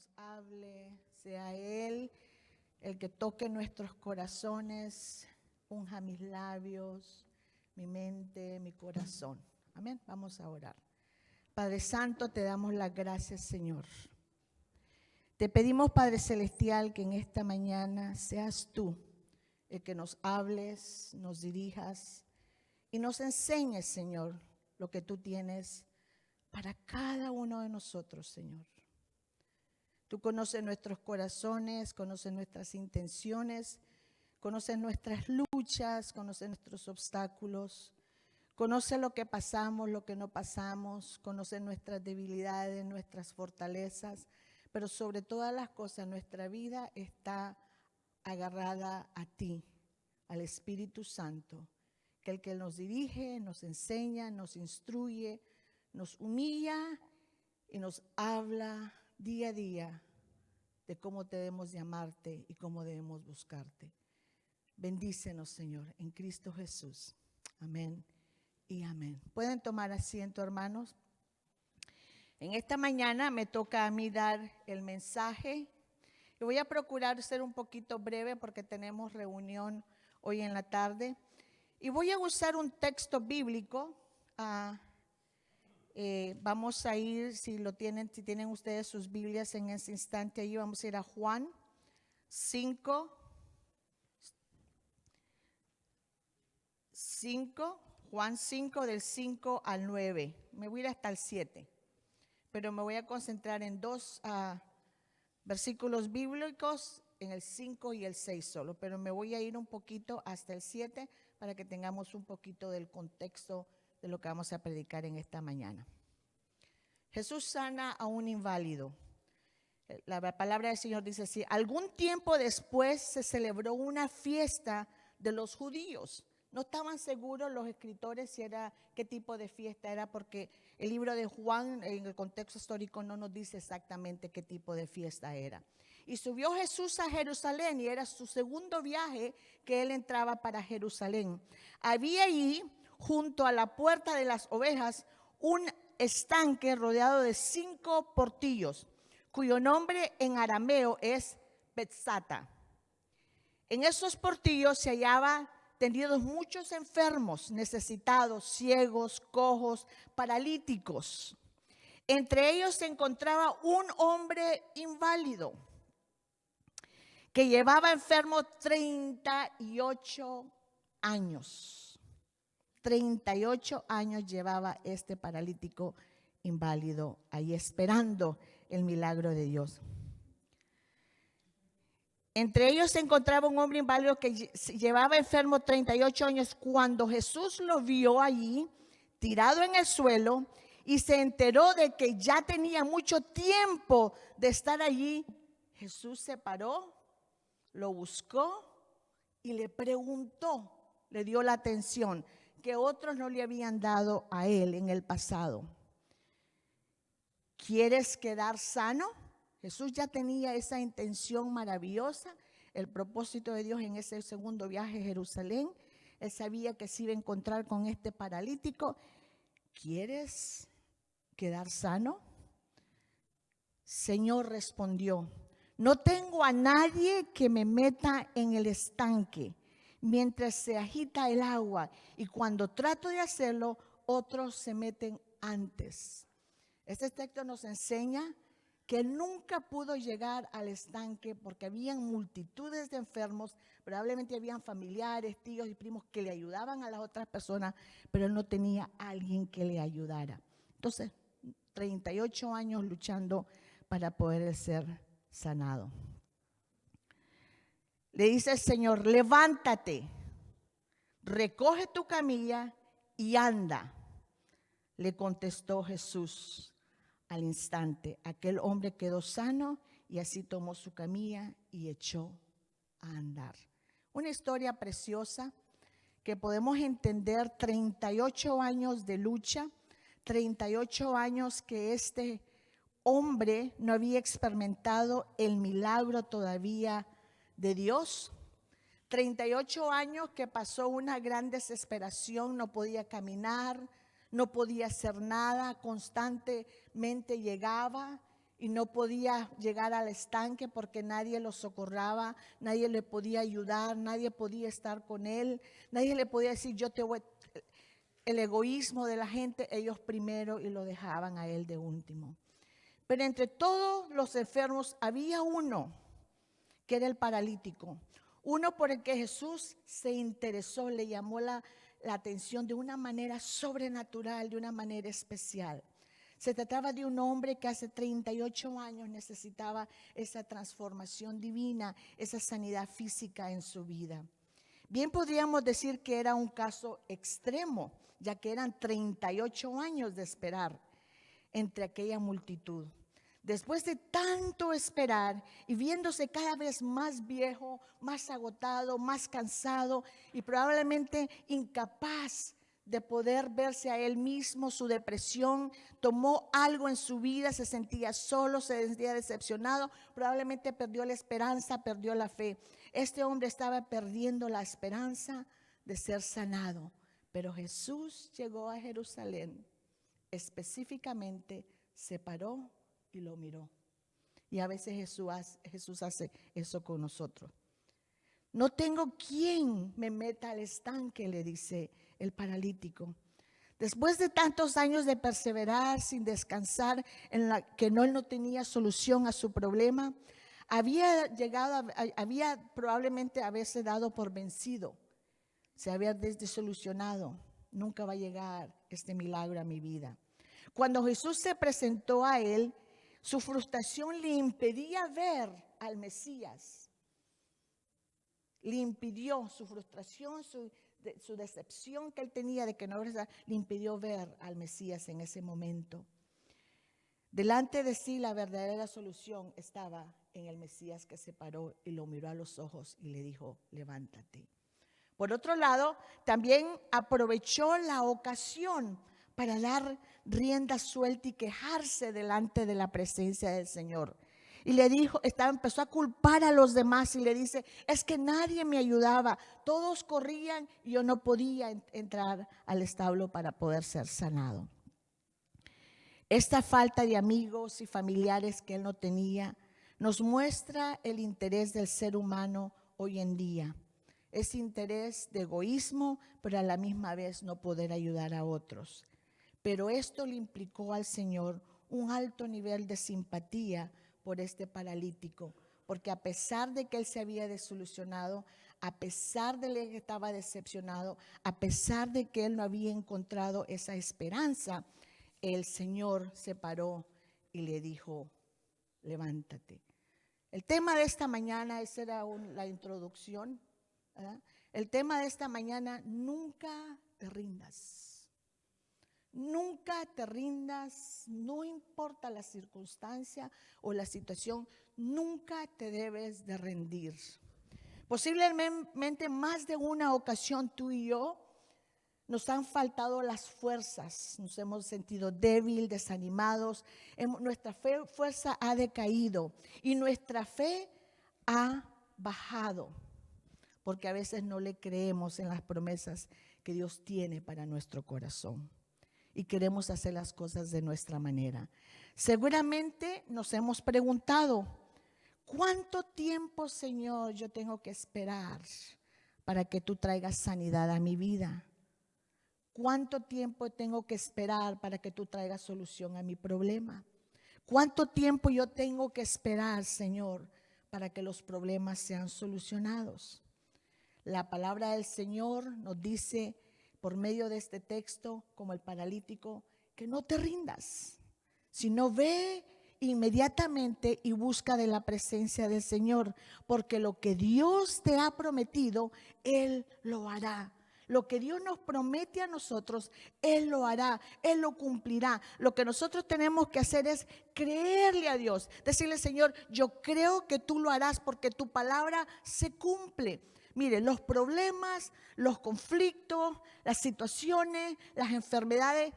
nos hable, sea Él el que toque nuestros corazones, unja mis labios, mi mente, mi corazón. Amén. Vamos a orar. Padre Santo, te damos las gracias, Señor. Te pedimos, Padre Celestial, que en esta mañana seas tú el que nos hables, nos dirijas y nos enseñes, Señor, lo que tú tienes para cada uno de nosotros, Señor. Tú conoces nuestros corazones, conoces nuestras intenciones, conoces nuestras luchas, conoces nuestros obstáculos, conoces lo que pasamos, lo que no pasamos, conoces nuestras debilidades, nuestras fortalezas, pero sobre todas las cosas nuestra vida está agarrada a ti, al Espíritu Santo, que el que nos dirige, nos enseña, nos instruye, nos humilla y nos habla día a día de cómo debemos llamarte y cómo debemos buscarte. Bendícenos, Señor, en Cristo Jesús. Amén y amén. ¿Pueden tomar asiento, hermanos? En esta mañana me toca a mí dar el mensaje. Y voy a procurar ser un poquito breve porque tenemos reunión hoy en la tarde. Y voy a usar un texto bíblico. Vamos a ir, si tienen ustedes sus Biblias en ese instante, ahí vamos a ir a Juan 5, Juan 5 del 5 al 9. Me voy a ir hasta el 7, pero me voy a concentrar en dos versículos bíblicos, en el 5 y el 6 solo, pero me voy a ir un poquito hasta el 7 para que tengamos un poquito del contexto de lo que vamos a predicar en esta mañana. Jesús sana a un inválido. La palabra del Señor dice así: algún tiempo después se celebró una fiesta de los judíos. No estaban seguros los escritores si era qué tipo de fiesta era, porque el libro de Juan en el contexto histórico no nos dice exactamente qué tipo de fiesta era. Y subió Jesús a Jerusalén y era su segundo viaje que él entraba para Jerusalén. Había allí, junto a la puerta de las ovejas, un estanque rodeado de 5 portillos, cuyo nombre en arameo es Betzata. En esos portillos se hallaban tendidos muchos enfermos, necesitados, ciegos, cojos, paralíticos. Entre ellos se encontraba un hombre inválido que llevaba enfermo 38 años. 38 años llevaba este paralítico inválido ahí esperando el milagro de Dios. Entre ellos se encontraba un hombre inválido que llevaba enfermo 38 años. Cuando Jesús lo vio allí, tirado en el suelo, y se enteró de que ya tenía mucho tiempo de estar allí, Jesús se paró, lo buscó y le preguntó, le dio la atención que otros no le habían dado a él en el pasado. ¿Quieres quedar sano? Jesús ya tenía esa intención maravillosa, el propósito de Dios en ese segundo viaje a Jerusalén. Él sabía que se iba a encontrar con este paralítico. ¿Quieres quedar sano? Señor respondió: no tengo a nadie que me meta en el estanque mientras se agita el agua, y cuando trato de hacerlo, otros se meten antes. Este texto nos enseña que él nunca pudo llegar al estanque porque habían multitudes de enfermos, probablemente habían familiares, tíos y primos que le ayudaban a las otras personas, pero él no tenía a alguien que le ayudara. Entonces, 38 años luchando para poder ser sanado. Le dice el Señor: levántate, recoge tu camilla y anda. Le contestó Jesús. Al instante, aquel hombre quedó sano y así tomó su camilla y echó a andar. Una historia preciosa que podemos entender. 38 años de lucha, 38 años que este hombre no había experimentado el milagro todavía de Dios. 38 años que pasó una gran desesperación, no podía caminar, no podía hacer nada, constantemente llegaba y no podía llegar al estanque porque nadie lo socorraba, nadie le podía ayudar, nadie podía estar con él, nadie le podía decir yo te voy. El egoísmo de la gente, ellos primero y lo dejaban a él de último. Pero entre todos los enfermos había uno que era el paralítico, uno por el que Jesús se interesó, le llamó la atención de una manera sobrenatural, de una manera especial. Se trataba de un hombre que hace 38 años necesitaba esa transformación divina, esa sanidad física en su vida. Bien podríamos decir que era un caso extremo, ya que eran 38 años de esperar entre aquella multitud. Después de tanto esperar y viéndose cada vez más viejo, más agotado, más cansado y probablemente incapaz de poder verse a él mismo, su depresión tomó algo en su vida, se sentía solo, se sentía decepcionado, probablemente perdió la esperanza, perdió la fe. Este hombre estaba perdiendo la esperanza de ser sanado, pero Jesús llegó a Jerusalén, específicamente se paró y lo miró. Y a veces Jesús hace eso con nosotros. No tengo quien me meta al estanque, le dice el paralítico. Después de tantos años de perseverar sin descansar, en la que él no tenía solución a su problema, había probablemente haberse dado por vencido, se había desilusionado. Nunca va a llegar este milagro a mi vida. Cuando Jesús se presentó a él, su frustración le impedía ver al Mesías. Le impidió su frustración, su decepción que él tenía de que no le impidió ver al Mesías en ese momento. Delante de sí la verdadera solución estaba en el Mesías, que se paró y lo miró a los ojos y le dijo, levántate. Por otro lado, también aprovechó la ocasión para dar rienda suelta y quejarse delante de la presencia del Señor. Y le dijo, empezó a culpar a los demás y le dice, es que nadie me ayudaba, todos corrían y yo no podía entrar al establo para poder ser sanado. Esta falta de amigos y familiares que él no tenía nos muestra el interés del ser humano hoy en día. Ese interés de egoísmo, pero a la misma vez no poder ayudar a otros. Pero esto le implicó al Señor un alto nivel de simpatía por este paralítico, porque a pesar de que él se había desilusionado, a pesar de que estaba decepcionado, a pesar de que él no había encontrado esa esperanza, el Señor se paró y le dijo, levántate. El tema de esta mañana, esa era la introducción, ¿verdad? El tema de esta mañana, nunca te rindas. Nunca te rindas, no importa la circunstancia o la situación, nunca te debes de rendir. Posiblemente más de una ocasión tú y yo nos han faltado las fuerzas, nos hemos sentido débiles, desanimados, nuestra fuerza ha decaído y nuestra fe ha bajado, porque a veces no le creemos en las promesas que Dios tiene para nuestro corazón. Y queremos hacer las cosas de nuestra manera. Seguramente nos hemos preguntado, ¿cuánto tiempo, Señor, yo tengo que esperar para que tú traigas sanidad a mi vida? ¿Cuánto tiempo tengo que esperar para que tú traigas solución a mi problema? ¿Cuánto tiempo yo tengo que esperar, Señor, para que los problemas sean solucionados? La palabra del Señor nos dice por medio de este texto, como el paralítico, que no te rindas, sino ve inmediatamente y busca de la presencia del Señor, porque lo que Dios te ha prometido, Él lo hará. Lo que Dios nos promete a nosotros, Él lo hará, Él lo cumplirá. Lo que nosotros tenemos que hacer es creerle a Dios, decirle, Señor, yo creo que tú lo harás porque tu palabra se cumple. Mire, los problemas, los conflictos, las situaciones, las enfermedades,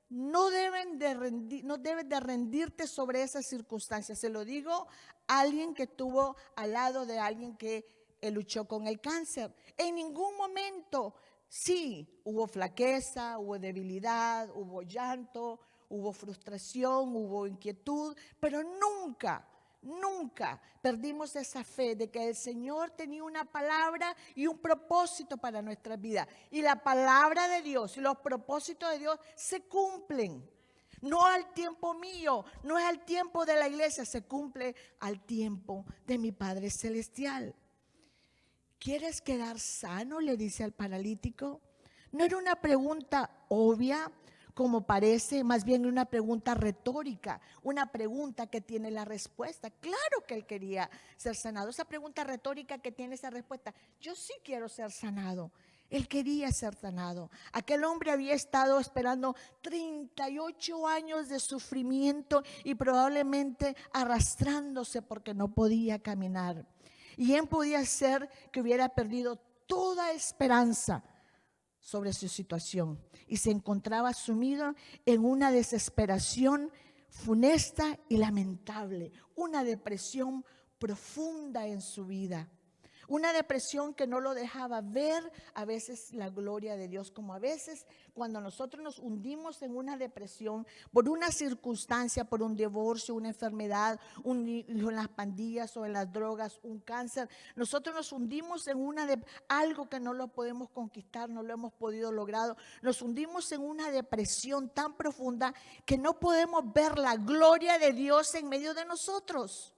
no deben de rendirte sobre esas circunstancias. Se lo digo a alguien que estuvo al lado de alguien que luchó con el cáncer. En ningún momento, sí, hubo flaqueza, hubo debilidad, hubo llanto, hubo frustración, hubo inquietud, pero nunca perdimos esa fe de que el Señor tenía una palabra y un propósito para nuestra vida. Y la palabra de Dios y los propósitos de Dios se cumplen. No al tiempo mío, no es al tiempo de la iglesia, se cumple al tiempo de mi Padre Celestial. ¿Quieres quedar sano?, le dice al paralítico. No era una pregunta obvia, como parece, más bien una pregunta retórica, una pregunta que tiene la respuesta. Claro que él quería ser sanado. Esa pregunta retórica que tiene esa respuesta, yo sí quiero ser sanado. Él quería ser sanado. Aquel hombre había estado esperando 38 años de sufrimiento y probablemente arrastrándose porque no podía caminar. Y él podía ser que hubiera perdido toda esperanza sobre su situación y se encontraba sumido en una desesperación funesta y lamentable, una depresión profunda en su vida. Una depresión que no lo dejaba ver a veces la gloria de Dios, como a veces cuando nosotros nos hundimos en una depresión por una circunstancia, por un divorcio, una enfermedad, en las pandillas o en las drogas, un cáncer, nosotros nos hundimos en algo que no lo podemos conquistar, no lo hemos podido lograr, nos hundimos en una depresión tan profunda que no podemos ver la gloria de Dios en medio de nosotros.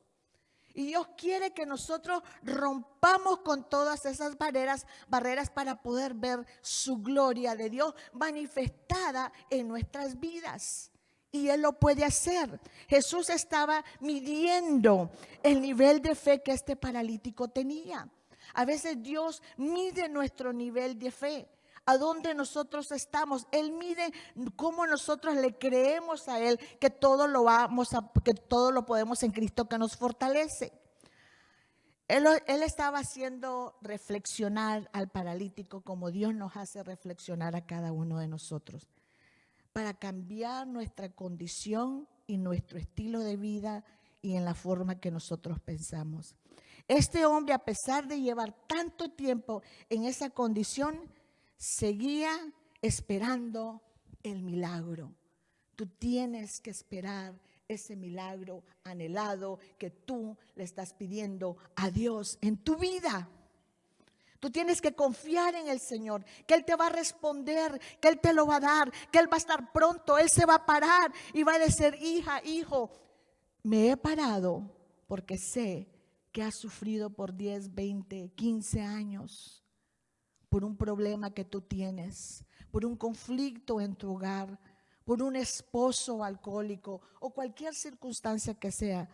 Y Dios quiere que nosotros rompamos con todas esas barreras para poder ver su gloria de Dios manifestada en nuestras vidas. Y Él lo puede hacer. Jesús estaba midiendo el nivel de fe que este paralítico tenía. A veces Dios mide nuestro nivel de fe. A dónde nosotros estamos. Él mide cómo nosotros le creemos a Él que todo lo podemos en Cristo que nos fortalece. Él estaba haciendo reflexionar al paralítico como Dios nos hace reflexionar a cada uno de nosotros, para cambiar nuestra condición y nuestro estilo de vida y en la forma que nosotros pensamos. Este hombre, a pesar de llevar tanto tiempo en esa condición, seguía esperando el milagro. Tú tienes que esperar ese milagro anhelado que tú le estás pidiendo a Dios en tu vida. Tú tienes que confiar en el Señor, que Él te va a responder, que Él te lo va a dar, que Él va a estar pronto, Él se va a parar y va a decir: hija, hijo, me he parado porque sé que has sufrido por 10, 20, 15 años. Por un problema que tú tienes, por un conflicto en tu hogar, por un esposo alcohólico o cualquier circunstancia que sea,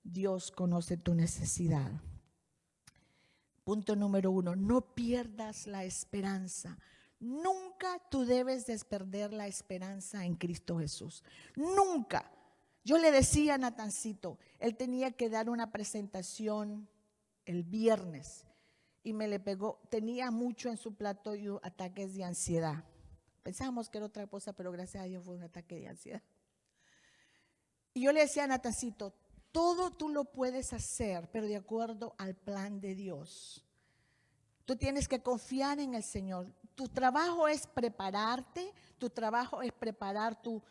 Dios conoce tu necesidad. Punto número 1, no pierdas la esperanza. Nunca tú debes de perder la esperanza en Cristo Jesús. Nunca. Yo le decía a Natancito, él tenía que dar una presentación el viernes. Y me le pegó, tenía mucho en su plato y ataques de ansiedad. Pensábamos que era otra cosa, pero gracias a Dios fue un ataque de ansiedad. Y yo le decía a Natancito, todo tú lo puedes hacer, pero de acuerdo al plan de Dios. Tú tienes que confiar en el Señor. Tu trabajo es prepararte, tu trabajo es preparar tu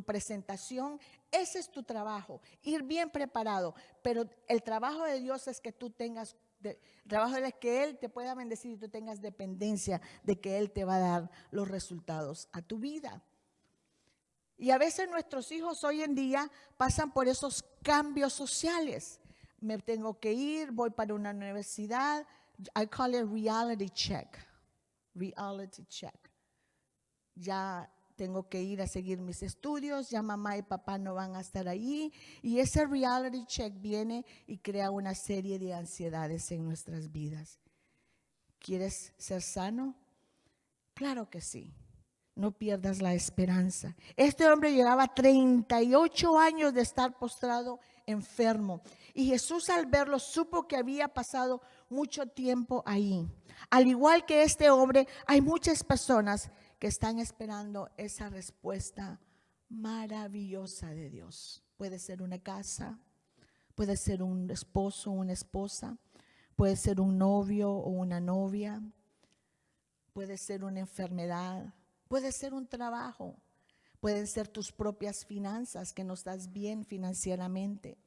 presentación. Ese es tu trabajo, ir bien preparado. Pero el trabajo de Dios es que tú tengas el trabajo es que Él te pueda bendecir y tú tengas dependencia de que Él te va a dar los resultados a tu vida. Y a veces nuestros hijos hoy en día pasan por esos cambios sociales. Me tengo que ir, voy para una universidad. I call it reality check. Reality check. Ya tengo que ir a seguir mis estudios, ya mamá y papá no van a estar allí. Y ese reality check viene y crea una serie de ansiedades en nuestras vidas. ¿Quieres ser sano? Claro que sí. No pierdas la esperanza. Este hombre llevaba 38 años de estar postrado enfermo. Y Jesús, al verlo, supo que había pasado mucho tiempo ahí. Al igual que este hombre, hay muchas personas que están esperando esa respuesta maravillosa de Dios. Puede ser una casa, puede ser un esposo o una esposa, puede ser un novio o una novia, puede ser una enfermedad, puede ser un trabajo, Pueden ser tus propias finanzas, que no estás bien financieramente.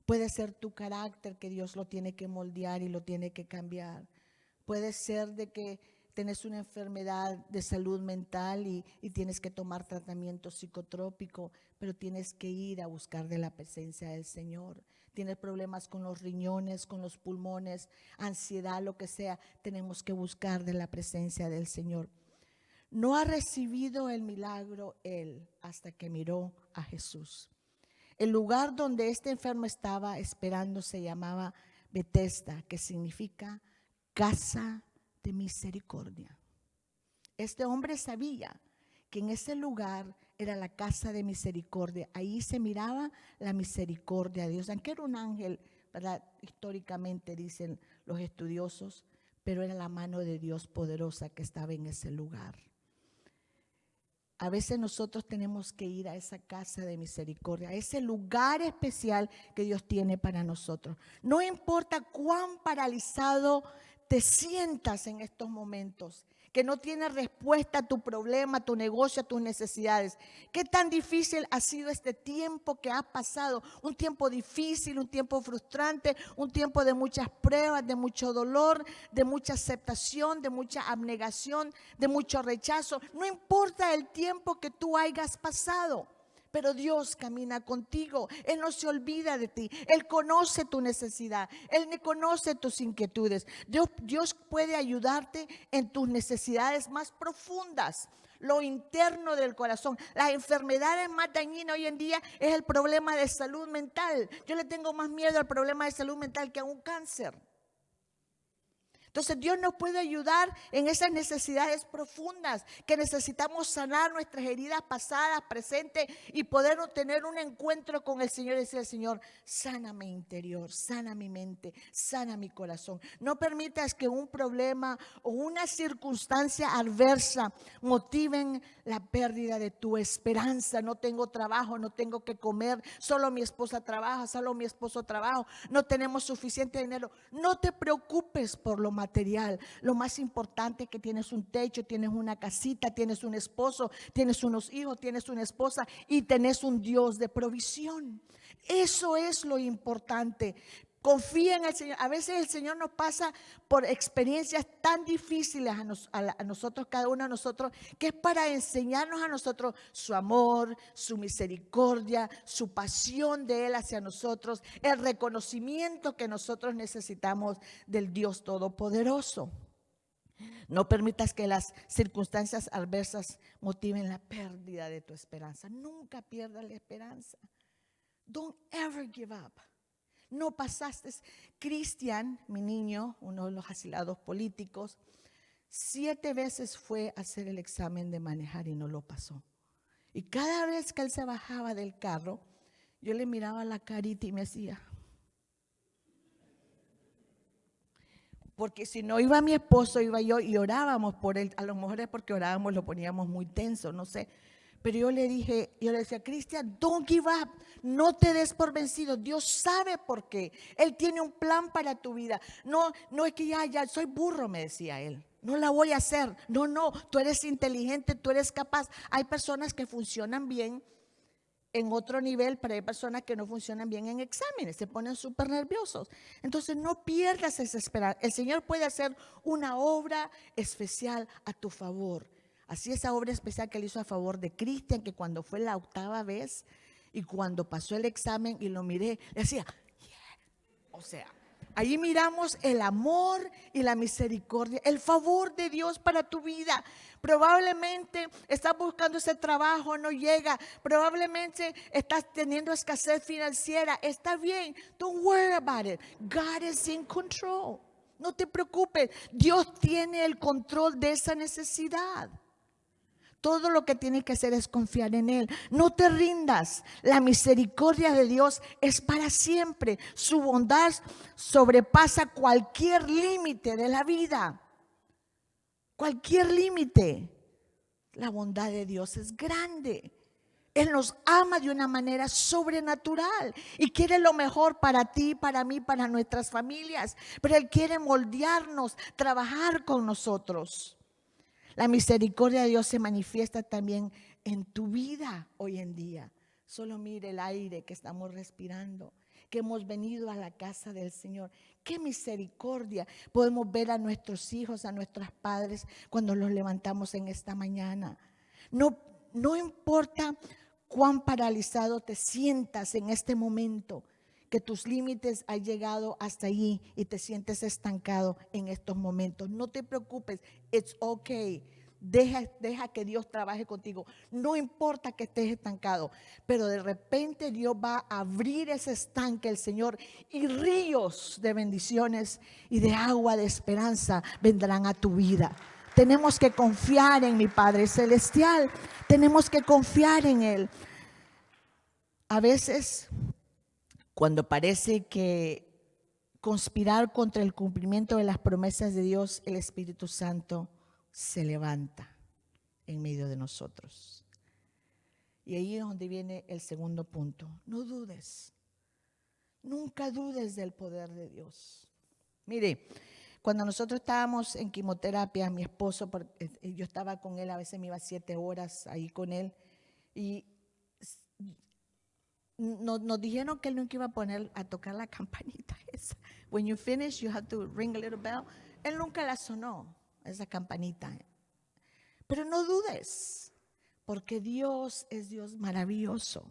Puede ser tu carácter, que Dios lo tiene que moldear y lo tiene que cambiar. Puede ser de que tienes una enfermedad de salud mental y tienes que tomar tratamiento psicotrópico, pero tienes que ir a buscar de la presencia del Señor. Tienes problemas con los riñones, con los pulmones, ansiedad, lo que sea, tenemos que buscar de la presencia del Señor. No ha recibido el milagro él hasta que miró a Jesús. El lugar donde este enfermo estaba esperando se llamaba Betesda, que significa casa de misericordia. Este hombre sabía que en ese lugar era la casa de misericordia. Ahí se miraba la misericordia de Dios. Aunque era un ángel, ¿verdad? Históricamente dicen los estudiosos, pero era la mano de Dios poderosa que estaba en ese lugar. A veces nosotros tenemos que ir a esa casa de misericordia, a ese lugar especial que Dios tiene para nosotros. No importa cuán paralizado te sientas en estos momentos, que no tienes respuesta a tu problema, a tu negocio, a tus necesidades. ¿Qué tan difícil ha sido este tiempo que has pasado? Un tiempo difícil, un tiempo frustrante, un tiempo de muchas pruebas, de mucho dolor, de mucha aceptación, de mucha abnegación, de mucho rechazo. No importa el tiempo que tú hayas pasado, pero Dios camina contigo. Él no se olvida de ti. Él conoce tu necesidad. Él conoce tus inquietudes. Dios puede ayudarte en tus necesidades más profundas, lo interno del corazón. Las enfermedades más dañinas hoy en día es el problema de salud mental. Yo le tengo más miedo al problema de salud mental que a un cáncer. Entonces Dios nos puede ayudar en esas necesidades profundas que necesitamos sanar nuestras heridas pasadas, presentes y poder tener un encuentro con el Señor y decir al Señor, sana mi interior, sana mi mente, sana mi corazón. No permitas que un problema o una circunstancia adversa motiven la pérdida de tu esperanza. No tengo trabajo, no tengo que comer, solo mi esposa trabaja, solo mi esposo trabaja, no tenemos suficiente dinero. No te preocupes por lo material. Lo más importante es que tienes un techo, tienes una casita, tienes un esposo, tienes unos hijos, tienes una esposa y tenés un Dios de provisión. Eso es lo importante. Confía en el Señor. A veces el Señor nos pasa por experiencias tan difíciles a nosotros, cada uno de nosotros, que es para enseñarnos a nosotros su amor, su misericordia, su pasión de Él hacia nosotros, el reconocimiento que nosotros necesitamos del Dios Todopoderoso. No permitas que las circunstancias adversas motiven la pérdida de tu esperanza. Nunca pierdas la esperanza. Don't ever give up. No pasaste. Cristian, mi niño, uno de los asilados políticos, 7 veces fue a hacer el examen de manejar y no lo pasó. Y cada vez que él se bajaba del carro, yo le miraba la carita y me decía, porque si no iba mi esposo, iba yo y orábamos por él. A lo mejor es porque orábamos, lo poníamos muy tenso, no sé. Pero yo le decía, Cristian, don't give up, no te des por vencido. Dios sabe por qué. Él tiene un plan para tu vida. No es que ya soy burro, me decía él. No la voy a hacer. No, tú eres inteligente, tú eres capaz. Hay personas que funcionan bien en otro nivel, pero hay personas que no funcionan bien en exámenes, se ponen súper nerviosos. Entonces no pierdas esa esperanza. El Señor puede hacer una obra especial a tu favor. Así esa obra especial que él hizo a favor de Cristian, que cuando fue la 8ª vez y cuando pasó el examen y lo miré, le decía, yeah. O sea, ahí miramos el amor y la misericordia, el favor de Dios para tu vida. Probablemente estás buscando ese trabajo, no llega. Probablemente estás teniendo escasez financiera. Está bien, don't worry about it. God is in control. No te preocupes, Dios tiene el control de esa necesidad. Todo lo que tienes que hacer es confiar en Él. No te rindas. La misericordia de Dios es para siempre. Su bondad sobrepasa cualquier límite de la vida. Cualquier límite. La bondad de Dios es grande. Él nos ama de una manera sobrenatural y quiere lo mejor para ti, para mí, para nuestras familias. Pero Él quiere moldearnos, trabajar con nosotros. La misericordia de Dios se manifiesta también en tu vida hoy en día. Solo mire el aire que estamos respirando, que hemos venido a la casa del Señor. ¡Qué misericordia! Podemos ver a nuestros hijos, a nuestros padres cuando los levantamos en esta mañana. No importa cuán paralizado te sientas en este momento, que tus límites han llegado hasta allí y te sientes estancado en estos momentos. No te preocupes, it's okay. Deja que Dios trabaje contigo. No importa que estés estancado, pero de repente Dios va a abrir ese estanque, el Señor, y ríos de bendiciones y de agua de esperanza vendrán a tu vida. Tenemos que confiar en mi Padre Celestial. Tenemos que confiar en Él. A veces, cuando parece que conspirar contra el cumplimiento de las promesas de Dios, el Espíritu Santo se levanta en medio de nosotros. Y ahí es donde viene el segundo punto. No dudes. Nunca dudes del poder de Dios. Mire, cuando nosotros estábamos en quimioterapia, mi esposo, yo estaba con él, a veces me iba 7 horas ahí con él, y nos dijeron que él nunca iba a poner a tocar la campanita esa. When you finish, you have to ring a little bell. Él nunca la sonó, esa campanita. Pero no dudes, porque Dios es Dios maravilloso.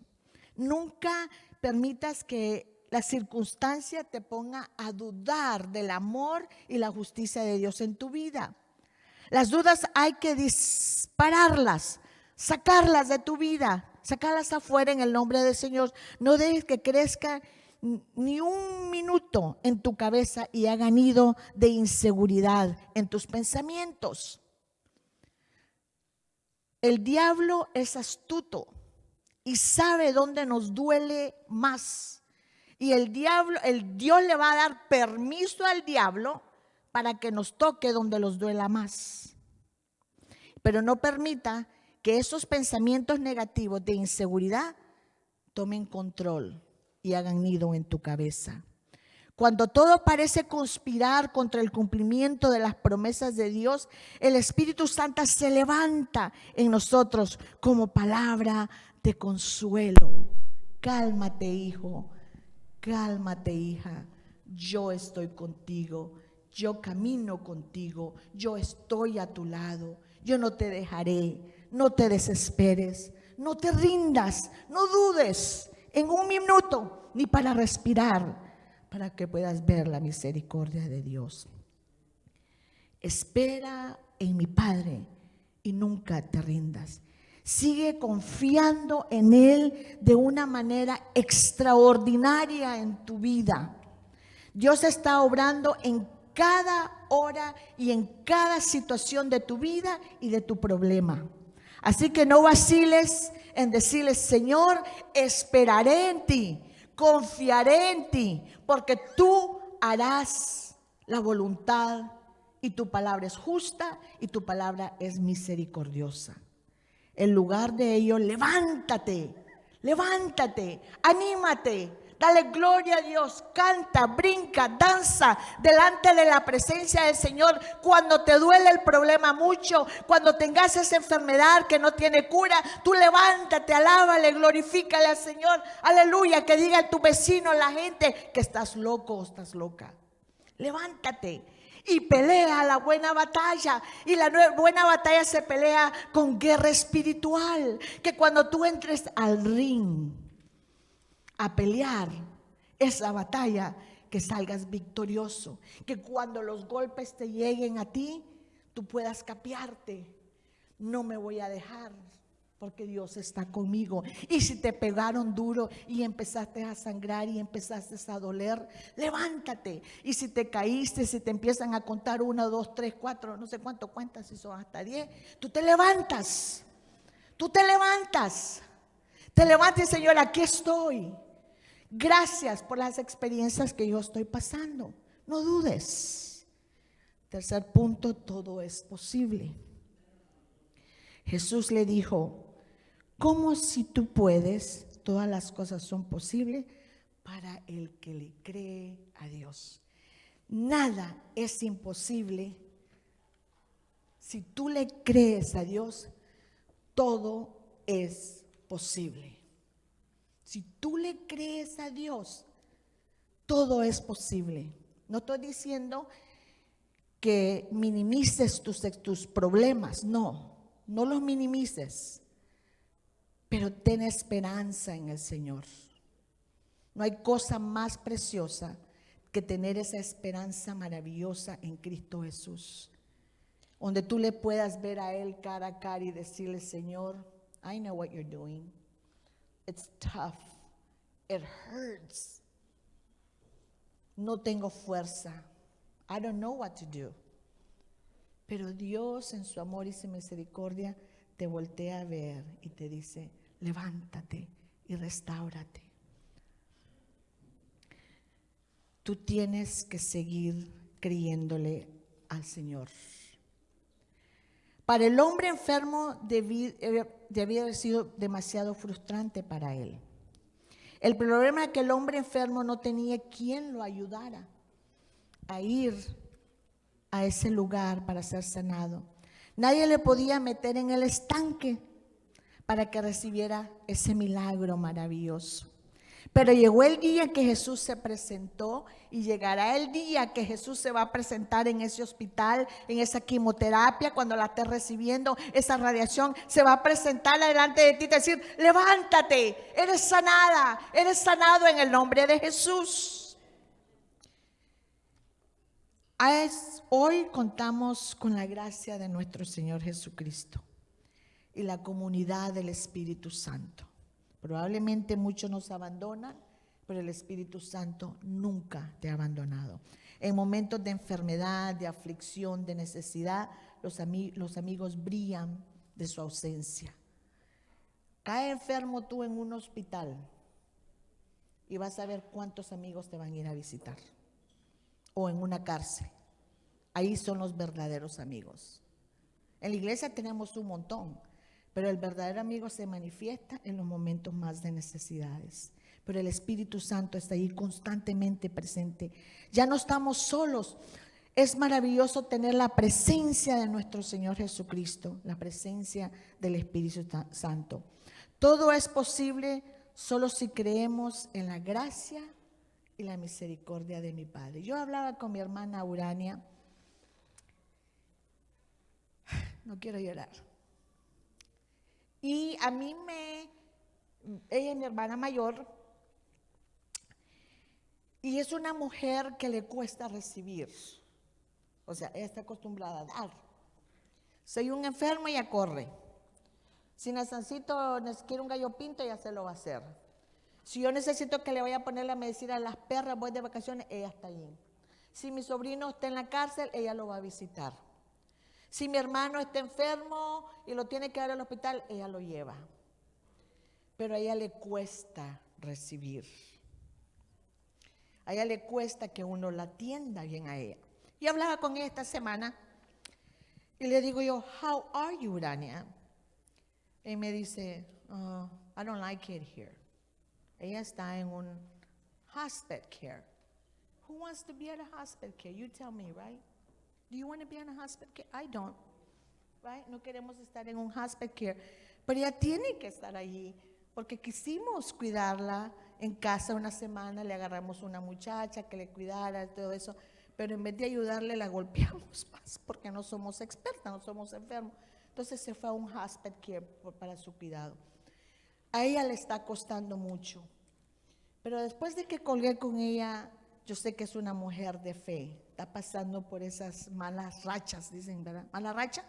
Nunca permitas que la circunstancia te ponga a dudar del amor y la justicia de Dios en tu vida. Las dudas hay que dispararlas, sacarlas de tu vida, sacarlas afuera en el nombre del Señor. No dejes que crezca ni un minuto en tu cabeza y haga nido de inseguridad en tus pensamientos. El diablo es astuto y sabe dónde nos duele más. Y Dios le va a dar permiso al diablo para que nos toque donde los duela más. Pero no permita que esos pensamientos negativos de inseguridad tomen control y hagan nido en tu cabeza. Cuando todo parece conspirar contra el cumplimiento de las promesas de Dios, el Espíritu Santo se levanta en nosotros como palabra de consuelo. Cálmate, hijo. Cálmate, hija. Yo estoy contigo. Yo camino contigo. Yo estoy a tu lado. Yo no te dejaré. No te desesperes. No te rindas. No dudes en un minuto ni para respirar, para que puedas ver la misericordia de Dios. Espera en mi Padre y nunca te rindas. Sigue confiando en Él de una manera extraordinaria en tu vida. Dios está obrando en cada hora y en cada situación de tu vida y de tu problema. Así que no vaciles en decirle: Señor, esperaré en ti. Confiaré en ti, porque tú harás la voluntad y tu palabra es justa y tu palabra es misericordiosa. En lugar de ello, levántate, anímate, dale gloria a Dios, canta, brinca, danza delante de la presencia del Señor. Cuando te duele el problema mucho, cuando tengas esa enfermedad que no tiene cura, tú levántate, alábale, glorifícale al Señor, aleluya. Que diga a tu vecino, la gente, que estás loco o estás loca. Levántate y pelea la buena batalla. Y la buena batalla se pelea con guerra espiritual. Que cuando tú entres al ring a pelear esa batalla, que salgas victorioso. Que cuando los golpes te lleguen a ti, tú puedas capearte. No me voy a dejar, porque Dios está conmigo. Y si te pegaron duro y empezaste a sangrar y empezaste a doler, levántate. Y si te caíste, si te empiezan a contar 1, 2, 3, 4, no sé cuánto cuentas, si son hasta 10, tú te levantas. Te levantas, Señor, aquí estoy. Gracias por las experiencias que yo estoy pasando. No dudes. Tercer punto, todo es posible. Jesús le dijo: ¿cómo si tú puedes? Todas las cosas son posibles para el que le cree a Dios. Nada es imposible Si tú le crees a Dios, todo es posible. Si tú le crees a Dios, todo es posible. No estoy diciendo que minimices tus problemas, no los minimices, pero ten esperanza en el Señor. No hay cosa más preciosa que tener esa esperanza maravillosa en Cristo Jesús, donde tú le puedas ver a Él cara a cara y decirle: Señor, I know what you're doing. It's tough. It hurts. No tengo fuerza. I don't know what to do. Pero Dios, en su amor y su misericordia, te voltea a ver y te dice: levántate y restáurate. Tú tienes que seguir creyéndole al Señor. Para el hombre enfermo debía haber sido demasiado frustrante para él. El problema es que el hombre enfermo no tenía quien lo ayudara a ir a ese lugar para ser sanado. Nadie le podía meter en el estanque para que recibiera ese milagro maravilloso. Pero llegó el día que Jesús se presentó, y llegará el día que Jesús se va a presentar en ese hospital, en esa quimioterapia, cuando la estés recibiendo, esa radiación, se va a presentar delante de ti y decir: levántate, eres sanada, eres sanado en el nombre de Jesús. Hoy contamos con la gracia de nuestro Señor Jesucristo y la comunidad del Espíritu Santo. Probablemente muchos nos abandonan, pero el Espíritu Santo nunca te ha abandonado. En momentos de enfermedad, de aflicción, de necesidad, los amigos brillan de su ausencia. Cae enfermo tú en un hospital y vas a ver cuántos amigos te van a ir a visitar. O en una cárcel. Ahí son los verdaderos amigos. En la iglesia tenemos un montón, pero el verdadero amigo se manifiesta en los momentos más de necesidades. Pero el Espíritu Santo está ahí constantemente presente. Ya no estamos solos. Es maravilloso tener la presencia de nuestro Señor Jesucristo, la presencia del Espíritu Santo. Todo es posible solo si creemos en la gracia y la misericordia de mi Padre. Yo hablaba con mi hermana Urania. No quiero llorar. Y a mí ella es mi hermana mayor, y es una mujer que le cuesta recibir. O sea, ella está acostumbrada a dar. Si hay un enfermo, ella corre. Si necesito un gallo pinto, ella se lo va a hacer. Si yo necesito que le vaya a poner la medicina a las perras, voy de vacaciones, ella está allí. Si mi sobrino está en la cárcel, ella lo va a visitar. Si mi hermano está enfermo y lo tiene que dar al hospital, ella lo lleva. Pero a ella le cuesta recibir. A ella le cuesta que uno la atienda bien a ella. Y hablaba con ella esta semana y le digo yo: how are you, Urania? Y me dice: I don't like it here. Ella está en un hospice care. Who wants to be at a hospice care? You tell me, right? Do you want to be in a hospice care? I don't. Right? No queremos estar en un hospice care. Pero ella tiene que estar allí porque quisimos cuidarla en casa una semana. Le agarramos una muchacha que le cuidara, todo eso. Pero en vez de ayudarle, la golpeamos más porque no somos expertas, no somos enfermos. Entonces se fue a un hospice care para su cuidado. A ella le está costando mucho. Pero después de que colgué con ella, yo sé que es una mujer de fe. Está pasando por esas malas rachas, dicen, ¿verdad? ¿Mala racha?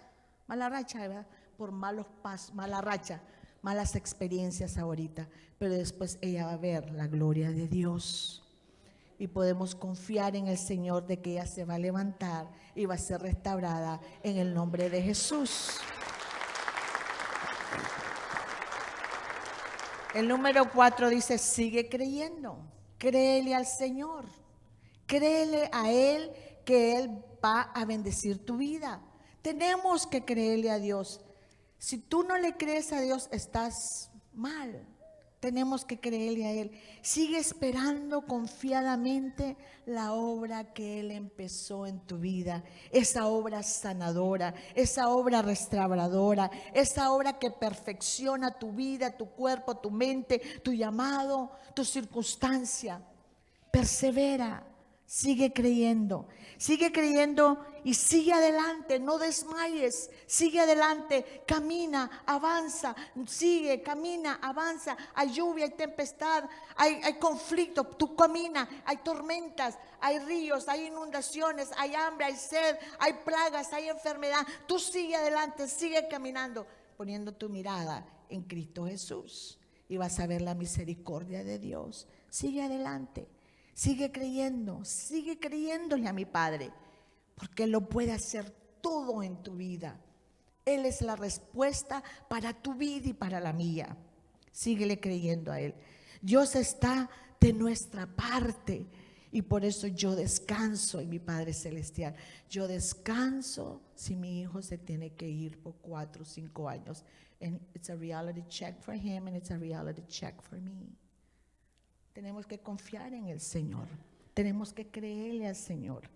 Mala racha, ¿verdad? Por malos pasos, mala racha, malas experiencias ahorita. Pero después ella va a ver la gloria de Dios. Y podemos confiar en el Señor de que ella se va a levantar y va a ser restaurada en el nombre de Jesús. El número 4 dice: sigue creyendo, créele al Señor, créele a Él que Él va a bendecir tu vida. Tenemos que creerle a Dios. Si tú no le crees a Dios, estás mal. Tenemos que creerle a Él. Sigue esperando confiadamente la obra que Él empezó en tu vida. Esa obra sanadora, esa obra restauradora, esa obra que perfecciona tu vida, tu cuerpo, tu mente, tu llamado, tu circunstancia. Persevera. Sigue creyendo y sigue adelante, no desmayes, sigue adelante, camina, avanza, sigue, camina, avanza. Hay lluvia, hay tempestad, hay conflicto, tú camina, hay tormentas, hay ríos, hay inundaciones, hay hambre, hay sed, hay plagas, hay enfermedad. Tú sigue adelante, sigue caminando, poniendo tu mirada en Cristo Jesús y vas a ver la misericordia de Dios. Sigue adelante. Sigue creyéndole a mi Padre, porque Él lo puede hacer todo en tu vida. Él es la respuesta para tu vida y para la mía. Síguele creyendo a Él. Dios está de nuestra parte y por eso yo descanso en mi Padre Celestial. Yo descanso si mi hijo se tiene que ir por 4 o 5 años. And it's a reality check for him and it's a reality check for me. Tenemos que confiar en el Señor. Tenemos que creerle al Señor.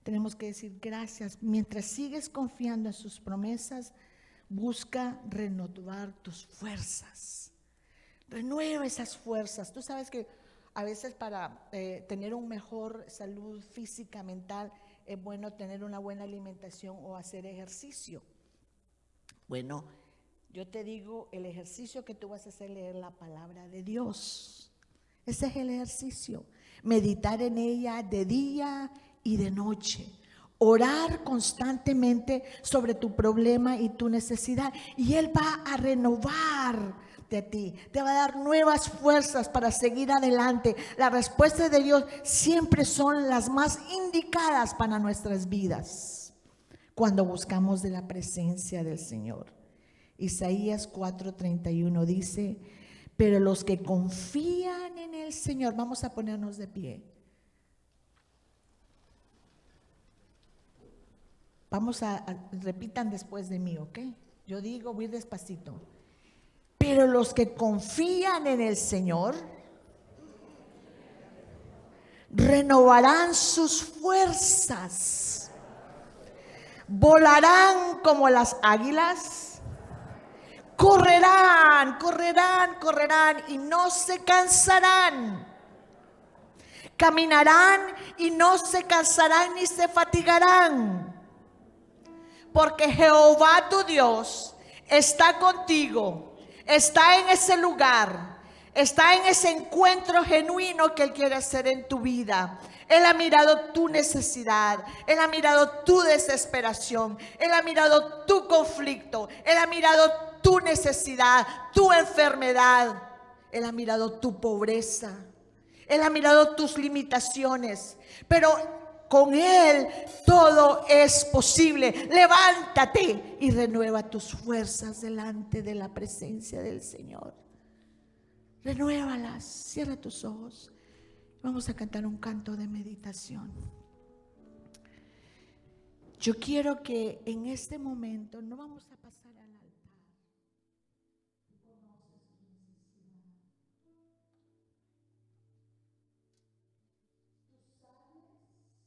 Tenemos que decir gracias. Mientras sigues confiando en sus promesas, busca renovar tus fuerzas. Renueva esas fuerzas. Tú sabes que a veces para tener una mejor salud física, mental, es bueno tener una buena alimentación o hacer ejercicio. Bueno, yo te digo, el ejercicio que tú vas a hacer es leer la palabra de Dios. Ese es el ejercicio. Meditar en ella de día y de noche. Orar constantemente sobre tu problema y tu necesidad. Y Él va a renovar de ti. Te va a dar nuevas fuerzas para seguir adelante. Las respuestas de Dios siempre son las más indicadas para nuestras vidas cuando buscamos de la presencia del Señor. Isaías 4:31 dice: pero los que confían en el Señor, vamos a ponernos de pie. Repitan después de mí, ¿ok? Yo digo, voy despacito. Pero los que confían en el Señor renovarán sus fuerzas, volarán como las águilas. Correrán y no se cansarán. Caminarán y no se cansarán ni se fatigarán. Porque Jehová tu Dios está contigo, está en ese lugar, está en ese encuentro genuino que Él quiere hacer en tu vida. Él ha mirado tu necesidad, Él ha mirado tu desesperación, Él ha mirado tu conflicto, Él ha mirado tu necesidad, tu enfermedad, Él ha mirado tu pobreza, Él ha mirado tus limitaciones, pero con Él todo es posible. Levántate y renueva tus fuerzas delante de la presencia del Señor. Renuévalas, cierra tus ojos. Vamos a cantar un canto de meditación. Yo quiero que en este momento no vamos a pasar a la